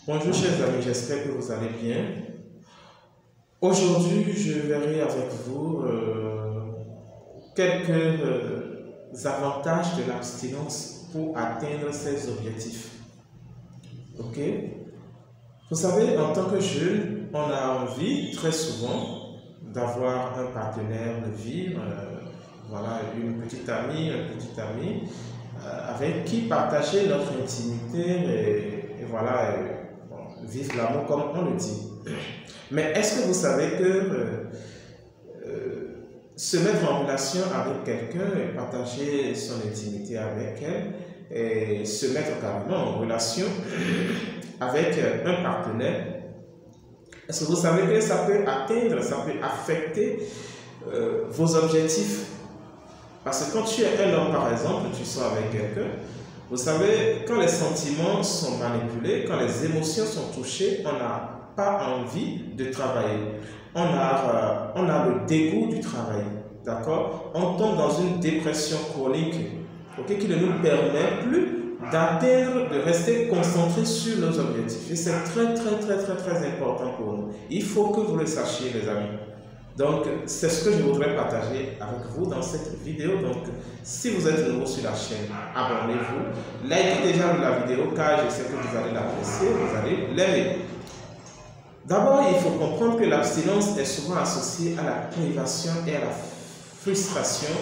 Bonjour chers amis, j'espère que vous allez bien. Aujourd'hui, je verrai avec vous quelques avantages de l'abstinence pour atteindre ses objectifs. Ok? Vous savez, en tant que jeune, on a envie très souvent d'avoir un partenaire de vie, voilà, une petite amie, un petit ami, avec qui partager notre intimité et voilà, vivre l'amour comme on le dit. Mais est-ce que vous savez que se mettre en relation avec quelqu'un et partager son intimité avec elle et se mettre carrément en relation avec un partenaire, est-ce que vous savez que ça peut atteindre, ça peut affecter vos objectifs? Parce que quand tu es un homme, par exemple, tu sors avec quelqu'un, vous savez, quand les sentiments sont manipulés, quand les émotions sont touchées, on n'a pas envie de travailler. On a le dégoût du travail, d'accord? On tombe dans une dépression chronique, okay, qui ne nous permet plus d'atteindre, de rester concentré sur nos objectifs. Et c'est très important pour nous. Il faut que vous le sachiez, les amis. Donc, c'est ce que je voudrais partager avec vous dans cette vidéo. Donc, si vous êtes nouveau sur la chaîne, abonnez-vous. Likez déjà la vidéo car je sais que vous allez l'apprécier, vous allez l'aimer. D'abord, il faut comprendre que l'abstinence est souvent associée à la privation et à la frustration,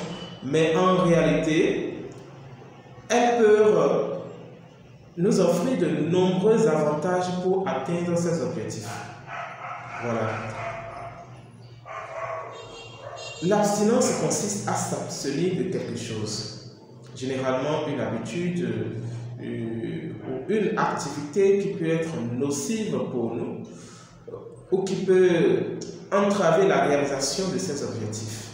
mais en réalité, elle peut nous offrir de nombreux avantages pour atteindre ces objectifs. Voilà. L'abstinence consiste à s'abstenir de quelque chose, généralement une habitude ou une activité qui peut être nocive pour nous ou qui peut entraver la réalisation de ces objectifs.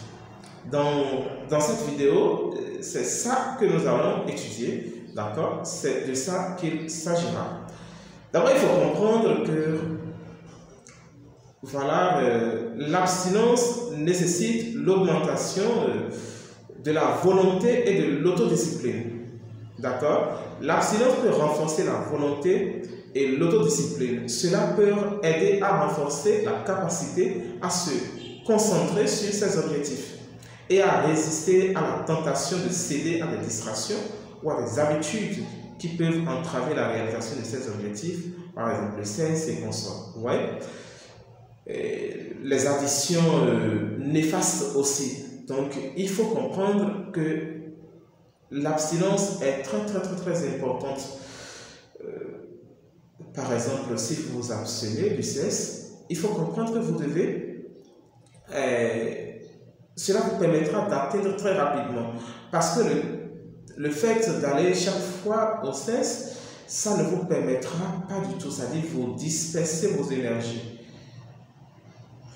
Dans cette vidéo, c'est ça que nous allons étudier, d'accord? C'est de ça qu'il s'agira. D'abord, il faut comprendre que voilà, l'abstinence nécessite l'augmentation de la volonté et de l'autodiscipline. D'accord? L'abstinence peut renforcer la volonté et l'autodiscipline. Cela peut aider à renforcer la capacité à se concentrer sur ses objectifs et à résister à la tentation de céder à des distractions ou à des habitudes qui peuvent entraver la réalisation de ses objectifs, par exemple le sexe et consorts. Ouais? Les additions néfastes aussi. Donc, il faut comprendre que l'abstinence est très importante. Par exemple, si vous vous abstenez du sexe, il faut comprendre que vous devez... cela vous permettra d'atteindre très rapidement. Parce que le fait d'aller chaque fois au sexe, ça ne vous permettra pas du tout. C'est-à-dire vous dispersez vos énergies.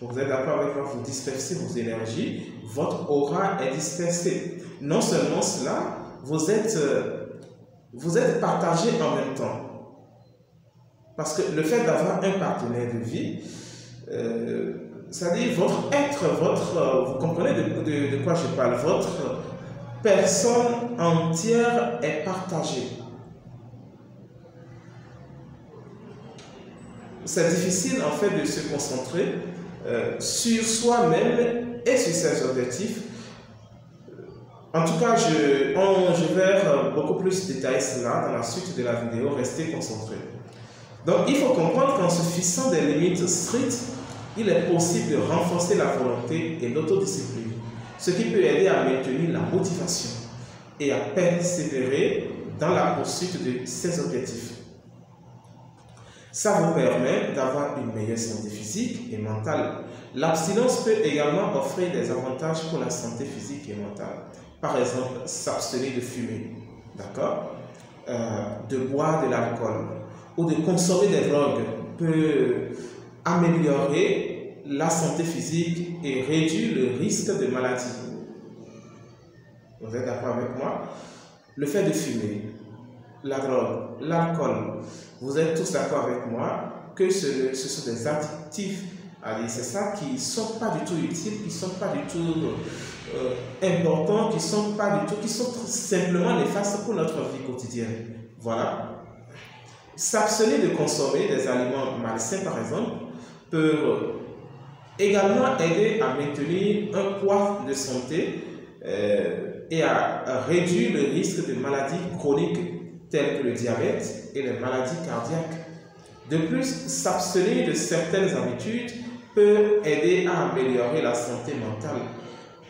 Vous êtes d'accord avec moi, vous dispersez vos énergies, votre aura est dispersée. Non seulement cela, vous êtes partagé en même temps. Parce que le fait d'avoir un partenaire de vie, c'est-à-dire votre être, vous comprenez de quoi je parle, votre personne entière est partagée. C'est difficile en fait de se concentrer sur soi-même et sur ses objectifs. En tout cas, je vais beaucoup plus détailler cela dans la suite de la vidéo. Restez concentrés. Donc, il faut comprendre qu'en se fixant des limites strictes, il est possible de renforcer la volonté et l'autodiscipline, ce qui peut aider à maintenir la motivation et à persévérer dans la poursuite de ses objectifs. Ça vous permet d'avoir une meilleure santé physique et mentale. L'abstinence peut également offrir des avantages pour la santé physique et mentale. Par exemple, s'abstenir de fumer, d'accord, de boire de l'alcool ou de consommer des drogues peut améliorer la santé physique et réduire le risque de maladie. Vous êtes d'accord avec moi? Le fait de fumer, la drogue, l'alcool, vous êtes tous d'accord avec moi que ce sont des addictifs. C'est ça qui ne sont pas du tout utiles, qui ne sont pas du tout importants, qui sont simplement néfastes pour notre vie quotidienne. Voilà. S'abstenir de consommer des aliments malsains, par exemple, peut également aider à maintenir un poids de santé et à réduire le risque de maladies chroniques telles que le diabète et les maladies cardiaques. De plus, s'abstenir de certaines habitudes peut aider à améliorer la santé mentale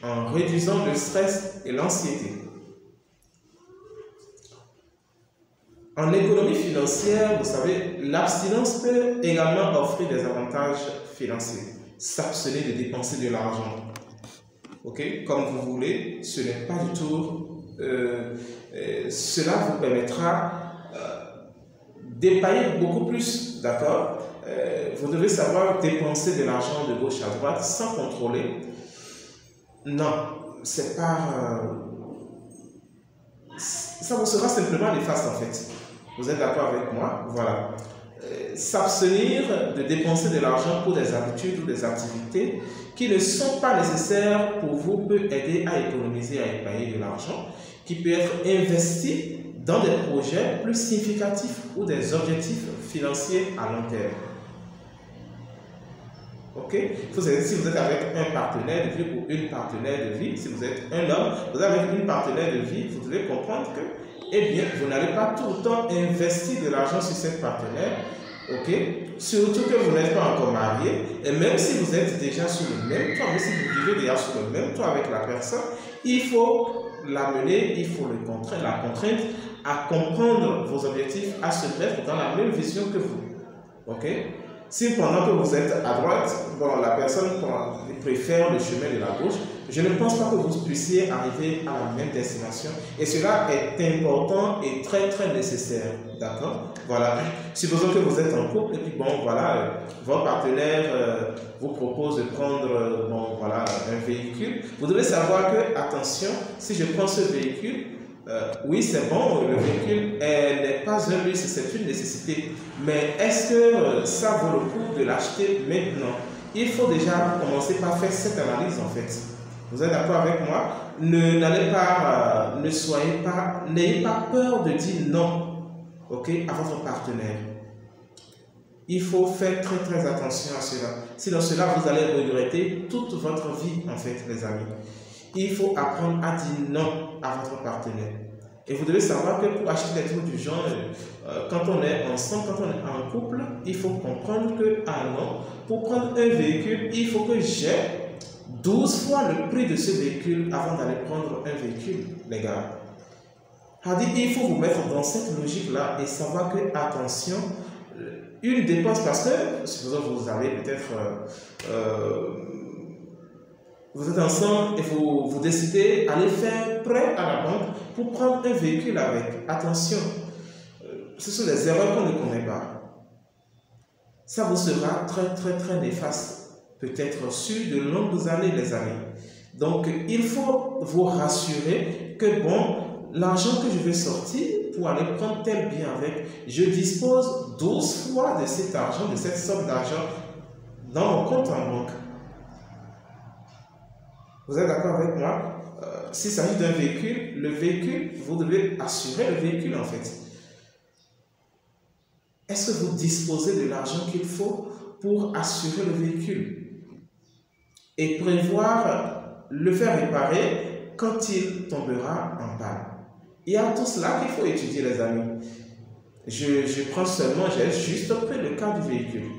en réduisant le stress et l'anxiété. En économie financière, vous savez, l'abstinence peut également offrir des avantages financiers. S'abstenir de dépenser de l'argent, ok, comme vous voulez, ce n'est pas du tout... cela vous permettra d'épargner beaucoup plus, d'accord? Vous devez savoir dépenser de l'argent de gauche à droite sans contrôler. Non, c'est pas... ça vous sera simplement néfaste en fait. Vous êtes d'accord avec moi? Voilà. S'abstenir de dépenser de l'argent pour des habitudes ou des activités qui ne sont pas nécessaires pour vous peut aider à économiser, à épargner de l'argent qui peut être investi dans des projets plus significatifs ou des objectifs financiers à long terme. Ok? Si vous êtes avec un partenaire de vie ou une partenaire de vie, si vous êtes un homme, vous êtes avec une partenaire de vie, vous devez comprendre que, eh bien, vous n'allez pas tout le temps investir de l'argent sur cette partenaire. Ok? Surtout que vous n'êtes pas encore marié, et même si vous êtes déjà sur le même toit, même si vous vivez déjà sur le même toit avec la personne, il faut l'amener, il faut la contraindre à comprendre vos objectifs, à se mettre dans la même vision que vous. Ok? Si pendant que vous êtes à droite, bon, la personne préfère le chemin de la gauche, je ne pense pas que vous puissiez arriver à la même destination. Et cela est important et très très nécessaire. D'accord? Voilà. Supposons que vous êtes en couple et puis bon, voilà, votre partenaire vous propose de prendre, bon, voilà, un véhicule. Vous devez savoir que, attention, si je prends ce véhicule, oui, c'est bon, le véhicule n'est pas un luxe, c'est une nécessité. Mais est-ce que ça vaut le coup de l'acheter maintenant? Il faut déjà commencer par faire cette analyse en fait. Vous êtes d'accord avec moi? N'ayez pas peur de dire non, ok, à votre partenaire. Il faut faire très très attention à cela. Sinon cela, vous allez regretter toute votre vie en fait, les amis. Il faut apprendre à dire non à votre partenaire. Et vous devez savoir que pour acheter des trucs du genre, quand on est ensemble, quand on est en couple, il faut comprendre que, ah non, pour prendre un véhicule, il faut que j'ai 12 fois le prix de ce véhicule avant d'aller prendre un véhicule, les gars. Il faut vous mettre dans cette logique-là et savoir que, attention, une dépense, parce que, supposons que vous avez peut-être... vous êtes ensemble et vous décidez d'aller faire prêt à la banque pour prendre un véhicule avec. Attention, ce sont des erreurs qu'on ne connaît pas. Ça vous sera très très très néfaste, peut-être sur de longues années, les amis. Donc, il faut vous rassurer que, bon, l'argent que je vais sortir pour aller prendre tel bien avec, je dispose 12 fois de cet argent, de cette somme d'argent dans mon compte en banque. Vous êtes d'accord avec moi? S'il s'agit d'un véhicule, le véhicule, vous devez assurer le véhicule en fait. Est-ce que vous disposez de l'argent qu'il faut pour assurer le véhicule? Et prévoir le faire réparer quand il tombera en panne. Il y a tout cela qu'il faut étudier, les amis. Je prends seulement, j'ai juste pris le cas du véhicule.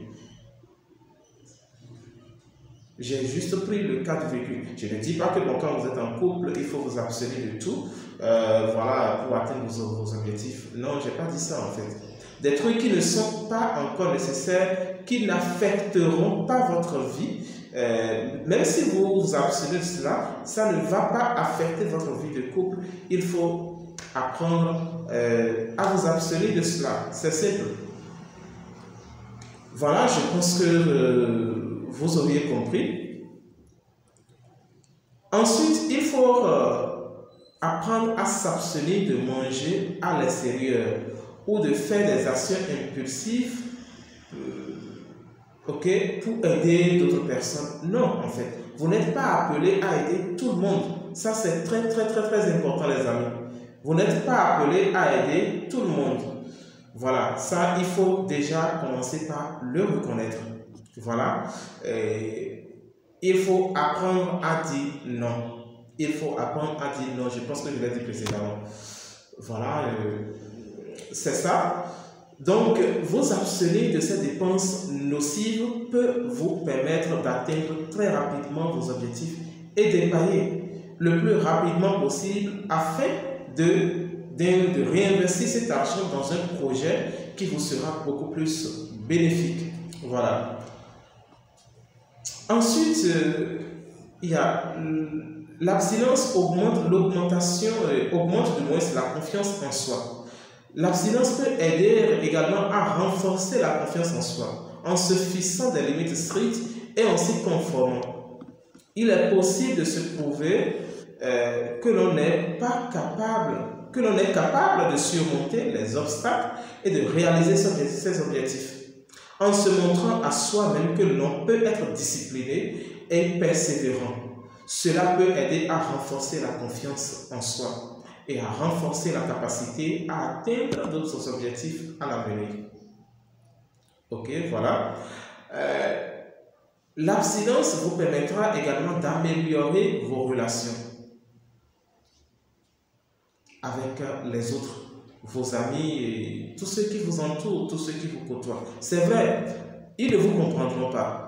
J'ai juste pris le cas du véhicule. Je ne dis pas que bon, quand vous êtes en couple, il faut vous abstenir de tout voilà, pour atteindre vos objectifs. Non, je n'ai pas dit ça en fait. Des trucs qui ne sont pas encore nécessaires, qui n'affecteront pas votre vie. Même si vous vous abstenez de cela, ça ne va pas affecter votre vie de couple. Il faut apprendre à vous abstenir de cela. C'est simple. Voilà, je pense que vous auriez compris. Ensuite, il faut apprendre à s'abstenir de manger à l'extérieur ou de faire des actions impulsives pour aider d'autres personnes. Non, en fait, vous n'êtes pas appelé à aider tout le monde. Ça, c'est très, très, très, très important, les amis. Vous n'êtes pas appelé à aider tout le monde. Voilà, ça, il faut déjà commencer par le reconnaître. Voilà, il faut apprendre à dire non. Il faut apprendre à dire non. Je pense que je l'ai dit précédemment. Voilà, c'est ça. Donc, vous abstenir de ces dépenses nocives peut vous permettre d'atteindre très rapidement vos objectifs et d'épargner le plus rapidement possible afin de réinvestir cet argent dans un projet qui vous sera beaucoup plus bénéfique. Voilà. Ensuite, il y a l'abstinence augmente du moins la confiance en soi. L'abstinence peut aider également à renforcer la confiance en soi en se fixant des limites strictes et en s'y conformant. Il est possible de se prouver que l'on est capable de surmonter les obstacles et de réaliser ses objectifs en se montrant à soi-même que l'on peut être discipliné et persévérant. Cela peut aider à renforcer la confiance en soi et à renforcer la capacité à atteindre d'autres objectifs à l'avenir. Ok, voilà. L'abstinence vous permettra également d'améliorer vos relations avec les autres, vos amis et tous ceux qui vous entourent, tous ceux qui vous côtoient. C'est vrai, ils ne vous comprendront pas.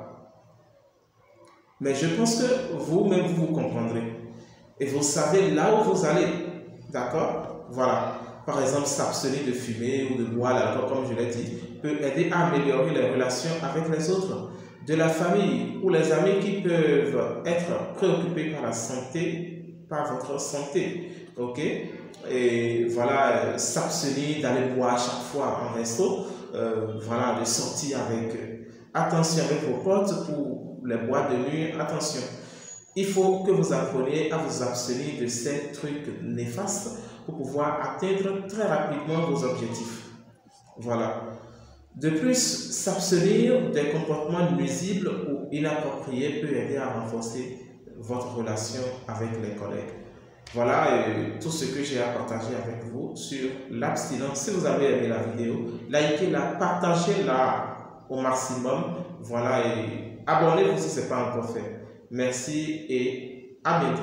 Mais je pense que vous-même, vous comprendrez. Et vous savez là où vous allez. D'accord? Voilà. Par exemple, s'abstenir de fumer ou de boire l'alcool, comme je l'ai dit, peut aider à améliorer les relations avec les autres, de la famille ou les amis qui peuvent être préoccupés par la santé, par votre santé. Ok? Et voilà, s'abstenir d'aller boire à chaque fois en resto, voilà, de sortir avec, attention avec vos potes pour les boîtes de nuit, attention. Il faut que vous appreniez à vous abstenir de ces trucs néfastes pour pouvoir atteindre très rapidement vos objectifs. Voilà. De plus, s'abstenir des comportements nuisibles ou inappropriés peut aider à renforcer votre relation avec les collègues. Voilà tout ce que j'ai à partager avec vous sur l'abstinence. Si vous avez aimé la vidéo, likez-la, partagez-la au maximum. Voilà, et abonnez-vous si ce n'est pas encore fait. Merci et à bientôt.